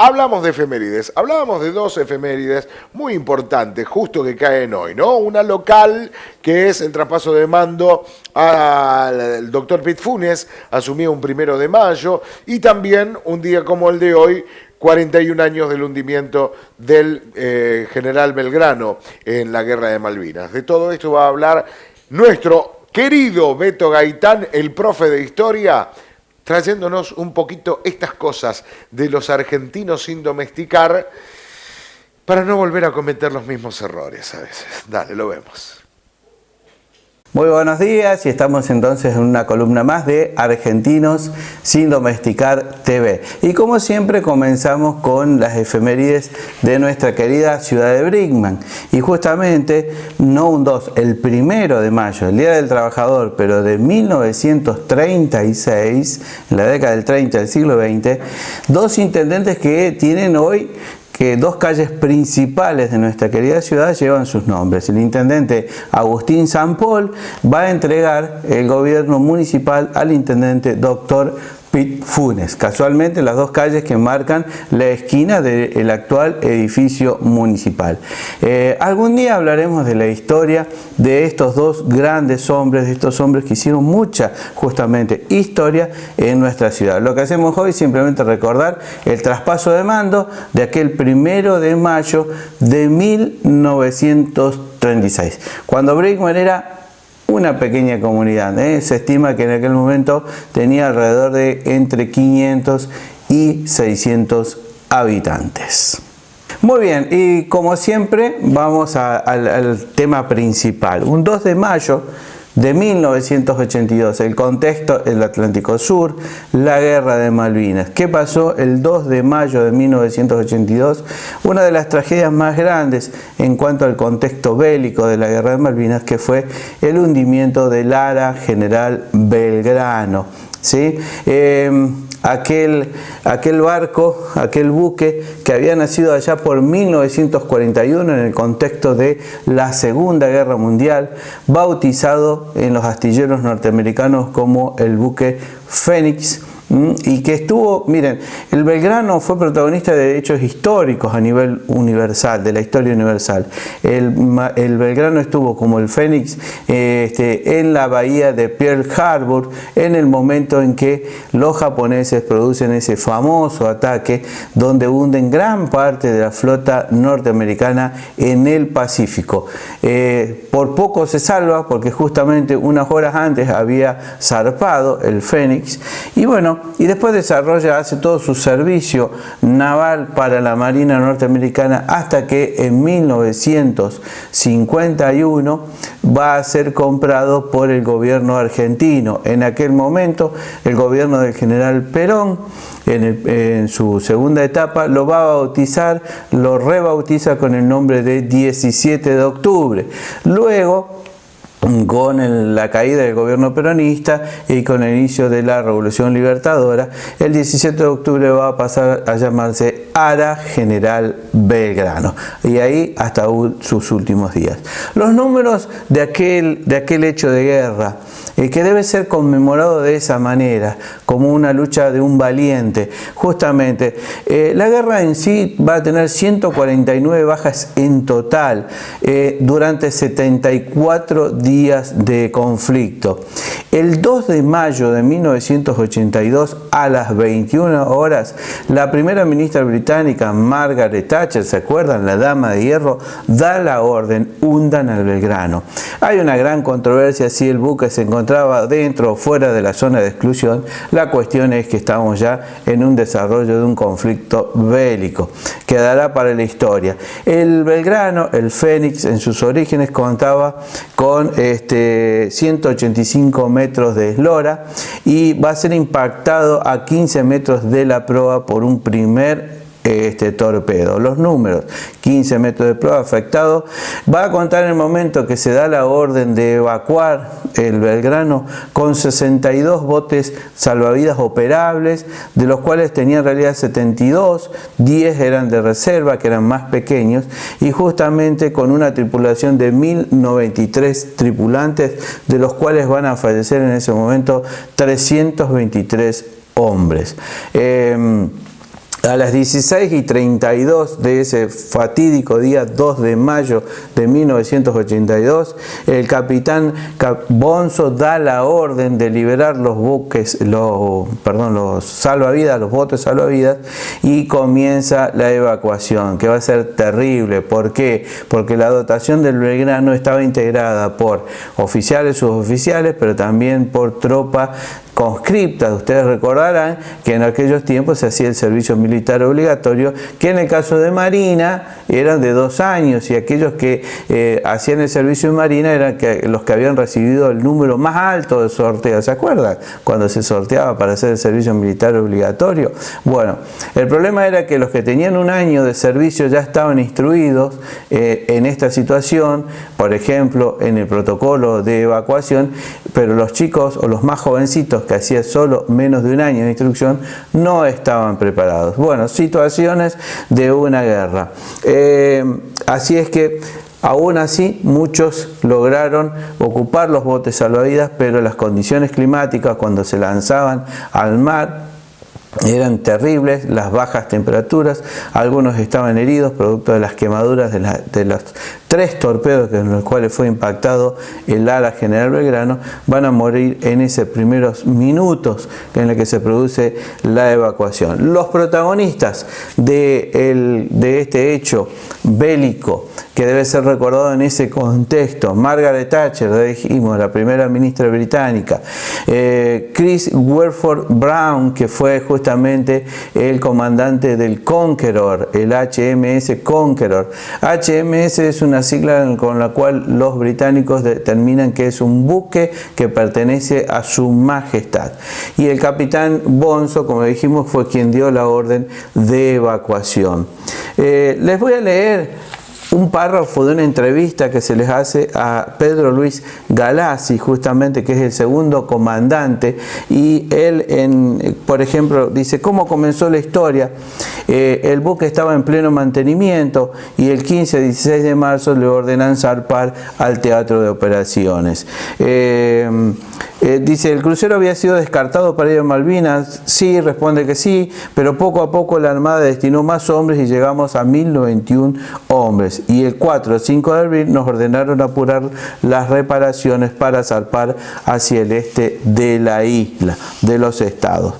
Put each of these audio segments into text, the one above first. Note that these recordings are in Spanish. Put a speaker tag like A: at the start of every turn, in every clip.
A: Hablamos de efemérides, hablábamos de dos efemérides muy importantes, justo que caen hoy, ¿no? Una local, que es el traspaso de mando al doctor Pit Funes, asumió un 1 de mayo, y también un día como el de hoy, 41 años del hundimiento del general Belgrano en la Guerra de Malvinas. De todo esto va a hablar nuestro querido Beto Gaitán, el profe de historia, trayéndonos un poquito estas cosas de los argentinos sin domesticar para no volver a cometer los mismos errores a veces. Dale, lo vemos.
B: Muy buenos días y estamos entonces en una columna más de Argentinos sin Domesticar TV. Y como siempre comenzamos con las efemérides de nuestra querida ciudad de Brinkmann. Y justamente, no un 2, el 1 de mayo, el Día del Trabajador, pero de 1936, en la década del 30 del siglo XX, dos intendentes que tienen hoy que dos calles principales de nuestra querida ciudad llevan sus nombres. El intendente Agustín Sampol va a entregar el gobierno municipal al intendente doctor Pit Funes. Casualmente las dos calles que marcan la esquina del actual edificio municipal. Algún día hablaremos de la historia de estos dos grandes hombres, de estos hombres que hicieron mucha justamente historia en nuestra ciudad. Lo que hacemos hoy es simplemente recordar el traspaso de mando de aquel 1 de mayo de 1936, cuando Brinkmann era una pequeña comunidad. Se estima que en aquel momento tenía alrededor de entre 500 y 600 habitantes. Muy bien, y como siempre vamos al tema principal. Un 2 de mayo de 1982, el contexto, el Atlántico Sur, la Guerra de Malvinas. ¿Qué pasó el 2 de mayo de 1982? Una de las tragedias más grandes en cuanto al contexto bélico de la Guerra de Malvinas, que fue el hundimiento del Ara General Belgrano, ¿sí? Aquel barco, aquel buque que había nacido allá por 1941 en el contexto de la Segunda Guerra Mundial, bautizado en los astilleros norteamericanos como el buque Fénix, y que estuvo, miren, el Belgrano fue protagonista de hechos históricos a nivel universal, de la historia universal. El Belgrano estuvo como el Fénix en la bahía de Pearl Harbor en el momento en que los japoneses producen ese famoso ataque donde hunden gran parte de la flota norteamericana en el Pacífico. Por poco se salva porque justamente unas horas antes había zarpado el Fénix, y bueno, y después desarrolla, hace todo su servicio naval para la Marina norteamericana hasta que en 1951 va a ser comprado por el gobierno argentino. En aquel momento el gobierno del general Perón, en su segunda etapa, lo va a bautizar, lo rebautiza con el nombre de 17 de octubre. Luego, con la caída del gobierno peronista y con el inicio de la Revolución Libertadora, el 17 de octubre va a pasar a llamarse Ara General Belgrano, y ahí hasta sus últimos días. Los números de aquel hecho de guerra, que debe ser conmemorado de esa manera, como una lucha de un valiente. Justamente, la guerra en sí va a tener 149 bajas en total durante 74 días de conflicto. El 2 de mayo de 1982, a las 21 horas, la primera ministra británica, Margaret Thatcher, ¿se acuerdan? La dama de hierro, da la orden: hundan al Belgrano. Hay una gran controversia si el buque se encontraba dentro o fuera de la zona de exclusión. La cuestión es que estamos ya en un desarrollo de un conflicto bélico. Quedará para la historia. El Belgrano, el Fénix, en sus orígenes contaba con 185 metros de eslora y va a ser impactado a 15 metros de la proa por un primer torpedo. Los números: 15 metros de proa afectado. Va a contar en el momento que se da la orden de evacuar el Belgrano con 62 botes salvavidas operables, de los cuales tenía en realidad 72, 10 eran de reserva, que eran más pequeños, y justamente con una tripulación de 1093 tripulantes, de los cuales van a fallecer en ese momento 323 hombres. A las 16:32 de ese fatídico día 2 de mayo de 1982, el capitán Bonzo da la orden de liberar los buques, los salvavidas, los botes salvavidas, y comienza la evacuación, que va a ser terrible. ¿Por qué? Porque la dotación del Belgrano estaba integrada por oficiales, suboficiales, pero también por tropa conscriptas. Ustedes recordarán que en aquellos tiempos se hacía el servicio militar obligatorio, que en el caso de Marina eran de 2 años, y aquellos que hacían el servicio en Marina eran los que habían recibido el número más alto de sorteo. ¿Se acuerdan? Cuando se sorteaba para hacer el servicio militar obligatorio. Bueno, el problema era que los que tenían 1 año de servicio ya estaban instruidos en esta situación, por ejemplo, en el protocolo de evacuación, pero los chicos o los más jovencitos que hacía solo menos de 1 año de instrucción no estaban preparados. Bueno, situaciones de una guerra. Así es que aún así muchos lograron ocupar los botes salvavidas, pero las condiciones climáticas cuando se lanzaban al mar eran terribles, las bajas temperaturas, algunos estaban heridos producto de las quemaduras de los 3 torpedos en los cuales fue impactado el ala General Belgrano. Van a morir en esos primeros minutos en los que se produce la evacuación. Los protagonistas de este hecho bélico, que debe ser recordado en ese contexto: Margaret Thatcher, dijimos, la primera ministra británica, Chris Whereford Brown, que fue justamente el comandante del Conqueror, el HMS Conqueror. HMS es una sigla con la cual los británicos determinan que es un buque que pertenece a su majestad. Y el capitán Bonzo, como dijimos, fue quien dio la orden de evacuación. Les voy a leer un párrafo de una entrevista que se les hace a Pedro Luis Galassi, justamente, que es el segundo comandante, y él, por ejemplo, dice cómo comenzó la historia. El buque estaba en pleno mantenimiento y el 15-16 de marzo le ordenan zarpar al teatro de operaciones. Dice, el crucero había sido descartado para ir a Malvinas. Sí, responde que sí, pero poco a poco la Armada destinó más hombres y llegamos a 1091 hombres. Y el 4 o 5 de abril nos ordenaron apurar las reparaciones para zarpar hacia el este de la isla, de los estados.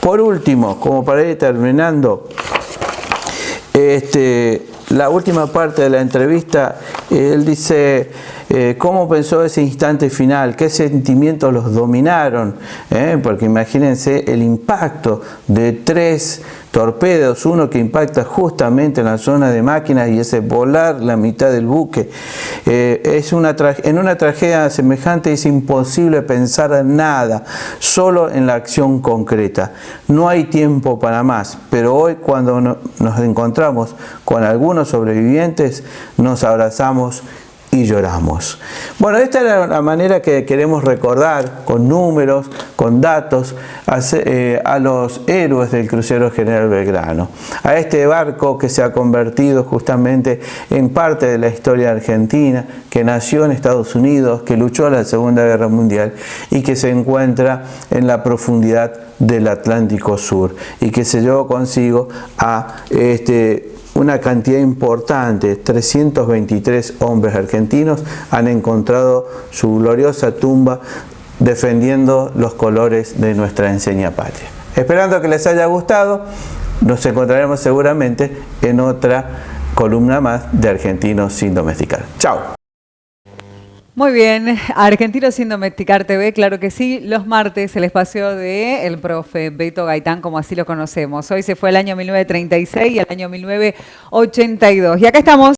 B: Por último, como para ir terminando, la última parte de la entrevista, él dice cómo pensó ese instante final, qué sentimientos los dominaron, porque imagínense el impacto de 3 torpedos, uno que impacta justamente en la zona de máquinas y ese volar la mitad del buque. En una tragedia semejante es imposible pensar en nada, solo en la acción concreta. No hay tiempo para más, pero hoy, cuando nos encontramos con algunos sobrevivientes, nos abrazamos y lloramos. Bueno, esta era la manera que queremos recordar, con números, con datos, a los héroes del crucero General Belgrano, a este barco que se ha convertido justamente en parte de la historia argentina, que nació en Estados Unidos, que luchó en la Segunda Guerra Mundial y que se encuentra en la profundidad del Atlántico Sur, y que se llevó consigo a una cantidad importante, 323 hombres argentinos han encontrado su gloriosa tumba defendiendo los colores de nuestra enseña patria. Esperando que les haya gustado, nos encontraremos seguramente en otra columna más de Argentinos sin Domesticar. ¡Chao!
C: Muy bien, Argentinos sin Domesticar TV, claro que sí, los martes el espacio de el profe Beto Gaitán, como así lo conocemos. Hoy se fue el año 1936 y el año 1982. Y acá estamos.